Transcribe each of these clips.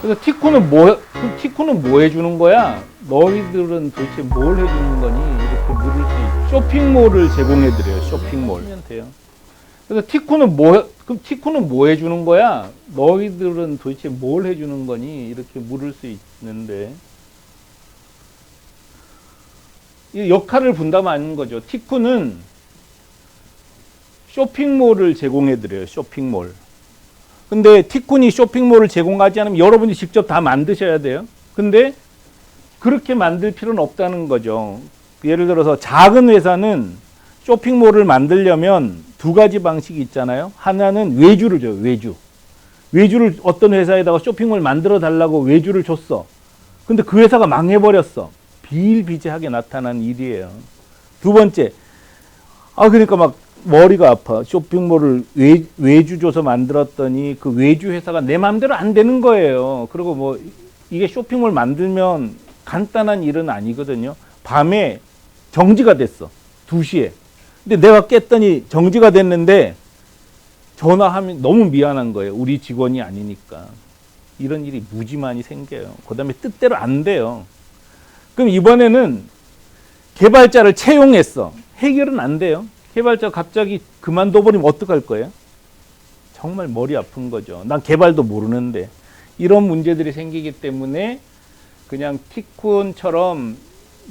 그래서 티쿠는 뭐 해주는 거야? 너희들은 도대체 뭘 해주는 거니? 이렇게 물을 수 있죠. 쇼핑몰을 제공해드려요. 쇼핑몰. 하면 돼요. 그래서 티쿠는 뭐 해주는 거야? 너희들은 도대체 뭘 해주는 거니? 이렇게 물을 수 있는데. 이 역할을 분담하는 거죠. 티쿠는 쇼핑몰을 제공해드려요. 쇼핑몰. 근데 티쿤이 쇼핑몰을 제공하지 않으면 여러분이 직접 다 만드셔야 돼요. 근데 그렇게 만들 필요는 없다는 거죠. 예를 들어서 작은 회사는 쇼핑몰을 만들려면 두 가지 방식이 있잖아요. 하나는 외주를 줘요. 외주를 어떤 회사에다가 쇼핑몰 만들어 달라고 외주를 줬어. 근데 그 회사가 망해버렸어. 비일비재하게 나타난 일이에요. 두 번째, 그러니까 막 머리가 아파. 쇼핑몰을 외주 줘서 만들었더니 그 외주 회사가 내 마음대로 안 되는 거예요. 그리고 뭐 이게 쇼핑몰 만들면 간단한 일은 아니거든요. 밤에 정지가 됐어. 2시에. 근데 내가 깼더니 정지가 됐는데 전화하면 너무 미안한 거예요. 우리 직원이 아니니까. 이런 일이 무지 많이 생겨요. 그 다음에 뜻대로 안 돼요. 그럼 이번에는 개발자를 채용했어. 해결은 안 돼요. 개발자 갑자기 그만둬버리면 어떡할 거예요? 정말 머리 아픈 거죠. 난 개발도 모르는데. 이런 문제들이 생기기 때문에 그냥 티쿤처럼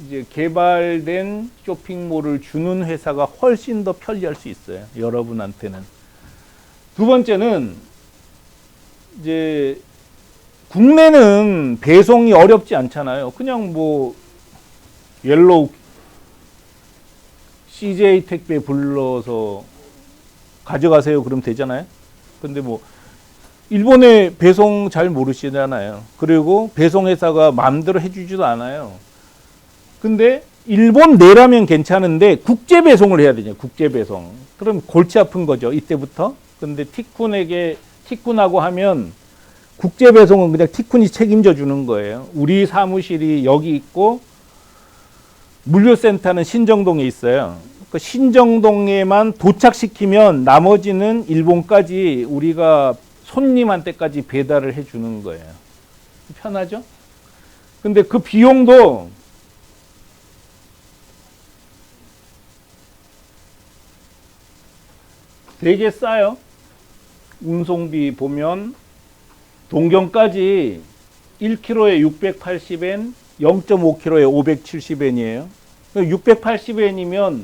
이제 개발된 쇼핑몰을 주는 회사가 훨씬 더 편리할 수 있어요. 여러분한테는. 두 번째는 이제 국내는 배송이 어렵지 않잖아요. 그냥 뭐 옐로우 CJ 택배 불러서 가져가세요. 그러면 되잖아요. 근데 뭐 일본에 배송 잘 모르시잖아요. 그리고 배송회사가 마음대로 해주지도 않아요. 근데 일본 내라면 괜찮은데 국제 배송을 해야 되죠. 국제 배송. 그럼 골치 아픈 거죠. 이때부터. 근데 티쿤하고 하면 국제 배송은 그냥 티쿤이 책임져 주는 거예요. 우리 사무실이 여기 있고 물류센터는 신정동에 있어요. 그 신정동에만 도착시키면 나머지는 일본까지 우리가 손님한테까지 배달을 해 주는 거예요. 편하죠? 근데 그 비용도 되게 싸요. 운송비 보면 동경까지 1kg에 680엔, 0.5kg에 570엔이에요. 680엔이면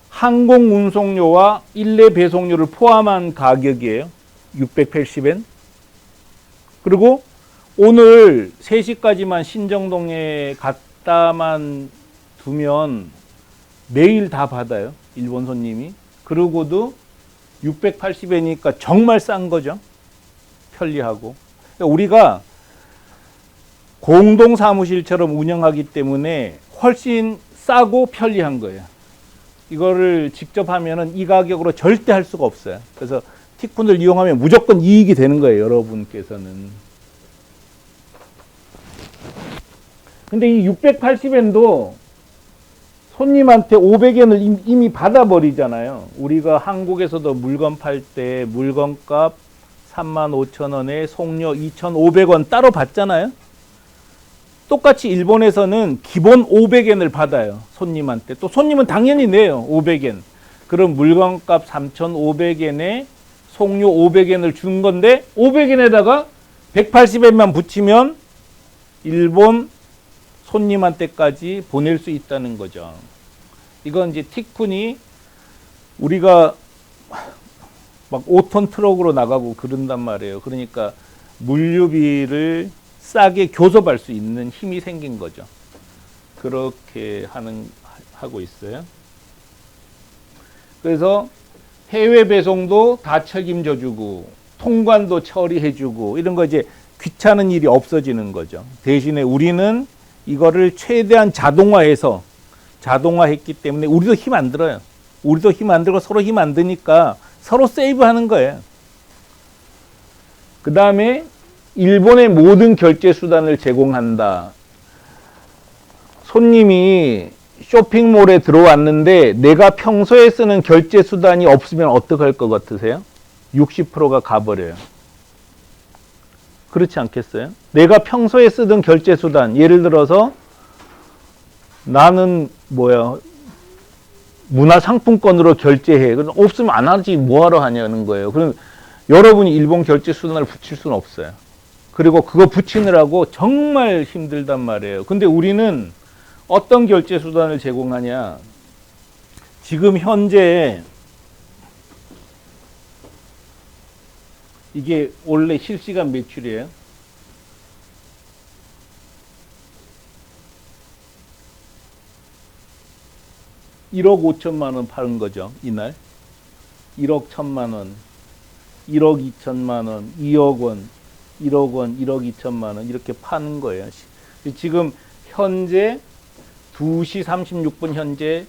항공 운송료와 일례 배송료를 포함한 가격이에요. 680엔. 그리고 오늘 3시까지만 신정동에 갖다만 두면 매일 다 받아요. 일본 손님이. 그러고도 680엔이니까 정말 싼 거죠. 편리하고. 그러니까 우리가 공동 사무실처럼 운영하기 때문에 훨씬 싸고 편리한 거예요. 이거를 직접 하면은 이 가격으로 절대 할 수가 없어요. 그래서 티쿤을 이용하면 무조건 이익이 되는 거예요, 여러분께서는. 근데 이 680엔도 손님한테 500엔을 이미 받아버리잖아요. 우리가 한국에서도 물건 팔 때 물건값 35,000원에 송료 2,500원 따로 받잖아요. 똑같이 일본에서는 기본 500엔을 받아요. 손님한테. 또 손님은 당연히 내요. 500엔. 그럼 물건값 3,500엔에 송료 500엔을 준 건데 500엔에다가 180엔만 붙이면 일본 손님한테까지 보낼 수 있다는 거죠. 이건 이제 티쿤이 우리가 막 5톤 트럭으로 나가고 그런단 말이에요. 그러니까 물류비를 싸게 교섭할 수 있는 힘이 생긴 거죠. 그렇게 하고 있어요. 그래서 해외 배송도 다 책임져 주고 통관도 처리해 주고 이런 거 이제 귀찮은 일이 없어지는 거죠. 대신에 우리는 이거를 최대한 자동화했기 때문에 우리도 힘 안 들어요. 우리도 힘 안 들고 서로 힘 안 드니까 서로 세이브하는 거예요. 그 다음에 일본의 모든 결제 수단을 제공한다. 손님이 쇼핑몰에 들어왔는데 내가 평소에 쓰는 결제 수단이 없으면 어떡할 것 같으세요? 60%가 가버려요. 그렇지 않겠어요? 내가 평소에 쓰던 결제 수단, 예를 들어서 나는 문화상품권으로 결제해. 그럼 없으면 안 하지 뭐하러 하냐는 거예요. 그럼 여러분이 일본 결제 수단을 붙일 수는 없어요. 그리고 그거 붙이느라고 정말 힘들단 말이에요. 근데 우리는 어떤 결제 수단을 제공하냐? 지금 현재 이게 원래 실시간 매출이에요. (1억 5천만 원) 파는 거죠, 이날. 1억 1천만 원, 1억 2천만 원, 2억 원, 1억 원, 1억 2천만 원 이렇게 파는 거예요. 지금 현재 2시 36분 현재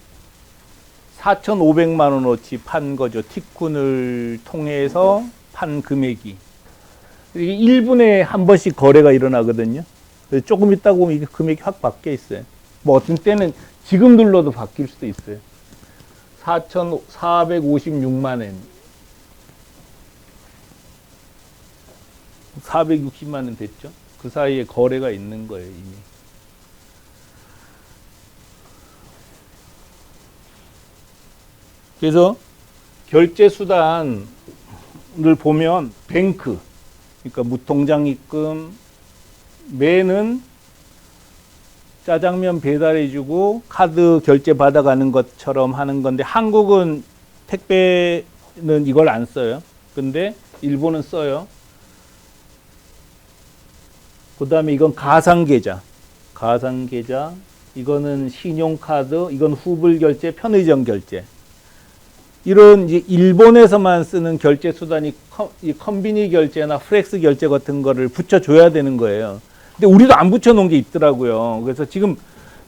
4,500만 원어치 판 거죠. 티쿤을 통해서 판 금액이. 이게 1분에 한 번씩 거래가 일어나거든요. 조금 있다 보면 이게 금액이 확 바뀌어 있어요. 뭐 어떤 때는 지금 눌러도 바뀔 수도 있어요. 4,456만 엔. 460만 원 됐죠. 그 사이에 거래가 있는 거예요, 이미. 그래서 결제 수단을 보면 뱅크, 그러니까 무통장 입금, 매는 짜장면 배달해주고 카드 결제 받아가는 것처럼 하는 건데 한국은 택배는 이걸 안 써요. 근데 일본은 써요. 그 다음에 이건 가상계좌. 가상계좌. 이거는 신용카드. 이건 후불 결제, 편의점 결제. 이런 이제 일본에서만 쓰는 결제 수단이 컨비니 결제나 프렉스 결제 같은 거를 붙여줘야 되는 거예요. 근데 우리도 안 붙여놓은 게 있더라고요. 그래서 지금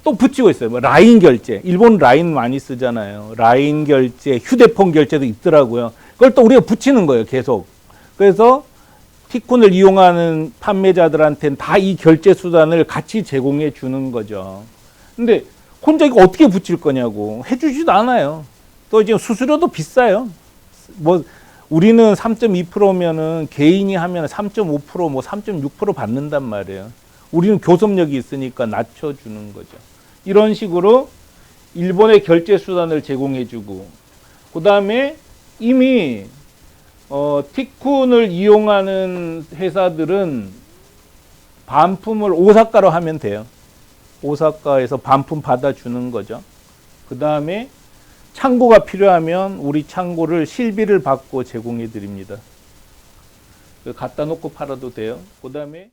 또 붙이고 있어요. 뭐 라인 결제. 일본 라인 많이 쓰잖아요. 라인 결제, 휴대폰 결제도 있더라고요. 그걸 또 우리가 붙이는 거예요. 계속. 그래서 티쿤을 이용하는 판매자들한테는 다 이 결제 수단을 같이 제공해 주는 거죠. 근데 혼자 이거 어떻게 붙일 거냐고. 해주지도 않아요. 또 지금 수수료도 비싸요. 뭐 우리는 3.2%면은 개인이 하면 3.5% 뭐 3.6% 받는단 말이에요. 우리는 교섭력이 있으니까 낮춰주는 거죠. 이런 식으로 일본의 결제 수단을 제공해주고, 그 다음에 이미 티쿤을 이용하는 회사들은 반품을 오사카로 하면 돼요. 오사카에서 반품 받아주는 거죠. 그 다음에 창고가 필요하면 우리 창고를 실비를 받고 제공해 드립니다. 갖다 놓고 팔아도 돼요. 그 다음에